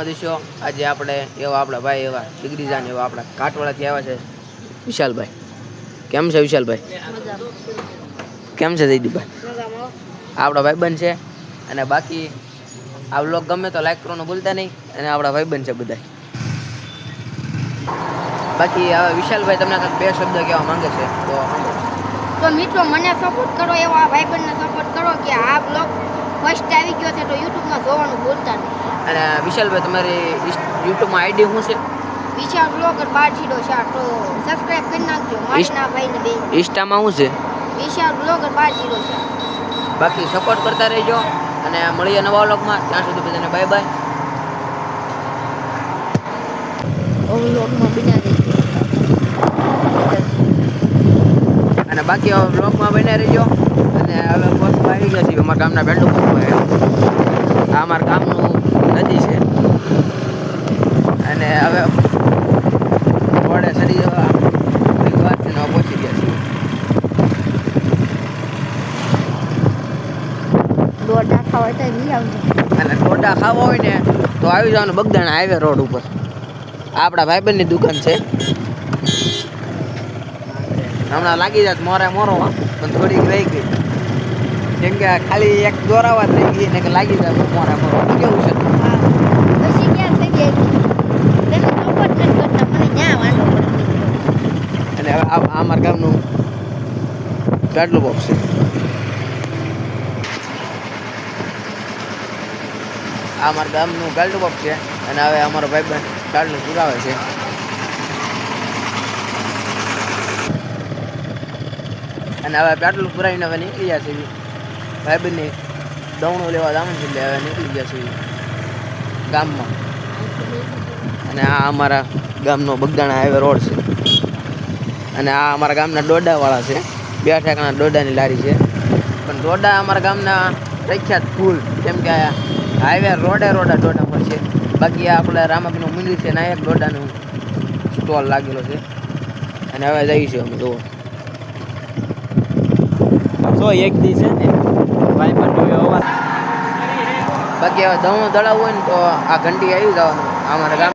દિશો આજે આપણે એવા આપણા ભાઈ એવા ડિગ્રી જાન એવા આપણા કાટવાળાથી આવ્યા છે વિશાલભાઈ. કેમ છે વિશાલભાઈ? કેમ છે જયદીપભાઈ? આપણા ભાઈબંધ છે અને બાકી આ વ્લોગ ગમે તો લાઈક કરવાનું ભૂલતા નહીં અને આપણા ભાઈબંધ છે બધા. બાકી હવે વિશાલભાઈ તમને બે શબ્દ કહેવા માંગે છે તો મિત્રો મને સપોર્ટ કરો, એવા ભાઈબંધને સપોર્ટ કરો કે આ વ્લોગ ફર્સ્ટ આવી ગયો છે તો યુટ્યુબમાં જોવાનું ભૂલતા નહીં. અને વિશાલભાઈ તમારી યુટ્યુબમાં આઈડી શું છે? વિશાલ બ્લોગર 1204 તો સબસ્ક્રાઇબ કરી નાખજો. મારા ભાઈને બે ઇન્સ્ટામાં શું છે? વિશાલ બ્લોગર 1204. બાકી સપોર્ટ કરતા રહેજો અને મળીએ નવા વ્લોગમાં. ત્યાં સુધી બધાને બાય બાય. વ્લોગમાં બન્યા અને બાકી હવે વ્લોગમાં બન્યા રહેજો. અને હવે પોસ્ટ આવી ગયા છે અમારા ગામના બેન્ડો આ અમારા ગામનું નદી છે અને હવે ઘોડે ચડી જવા વાત છે ને પહોંચી ગયા છીએ. દોડા ખાવા તો નહીં આવજો. અને ટોટા ખાવા હોય ને તો આવી જવાનું બગદાણા હાઈવે રોડ ઉપર. આપણા ભાઈબંધની દુકાન છે. હમણાં લાગી જાત મોરે મોરો પણ થોડીક રહી ગઈ કેમ કે ખાલી એક દોરાવા જ રહી ગઈ ને કે લાગી જાય મોરે મોરો. કેવું છે? પછી ક્યાં થઈ ગઈ તમે સપોર્ટ નથી કરતા મને ન્યા વાંધો પડે. અને હવે આ અમારા ગામનું ગાડલું બોક્સ છે. આ અમારા ગામનું ગાડલું બોક્સ છે અને હવે અમારો ભાઈબંધ ગાડલું પુરાવે છે. અને હવે પેટ્રોલ પુરાવીને હવે નીકળી ગયા છે ભાઈબંધને દવણું લેવા જવાનું છે એટલે હવે નીકળી ગયા છે ગામમાં. અને આ અમારા ગામનો બગદાણા હાઈવે રોડ છે અને આ અમારા ગામના ડોડાવાળા છે. બે ઠેકાણા ડોડાની લારી છે પણ ડોડા અમારા ગામના પ્રખ્યાત ફૂલ કેમ કે હાઈવે રોડે ડોડા પર છે. બાકી આ આપણે રામાપીનું મંદિર છે ને એક ડોડાનું સ્ટોલ લાગેલો છે. અને હવે જઈશું અમે જુઓ એક દી છે ને ભાઈ પણ અવાજ. બાકી હવે દળાવવું હોય ને તો આ ઘંટી આવી જવાનું અમારા ગામ.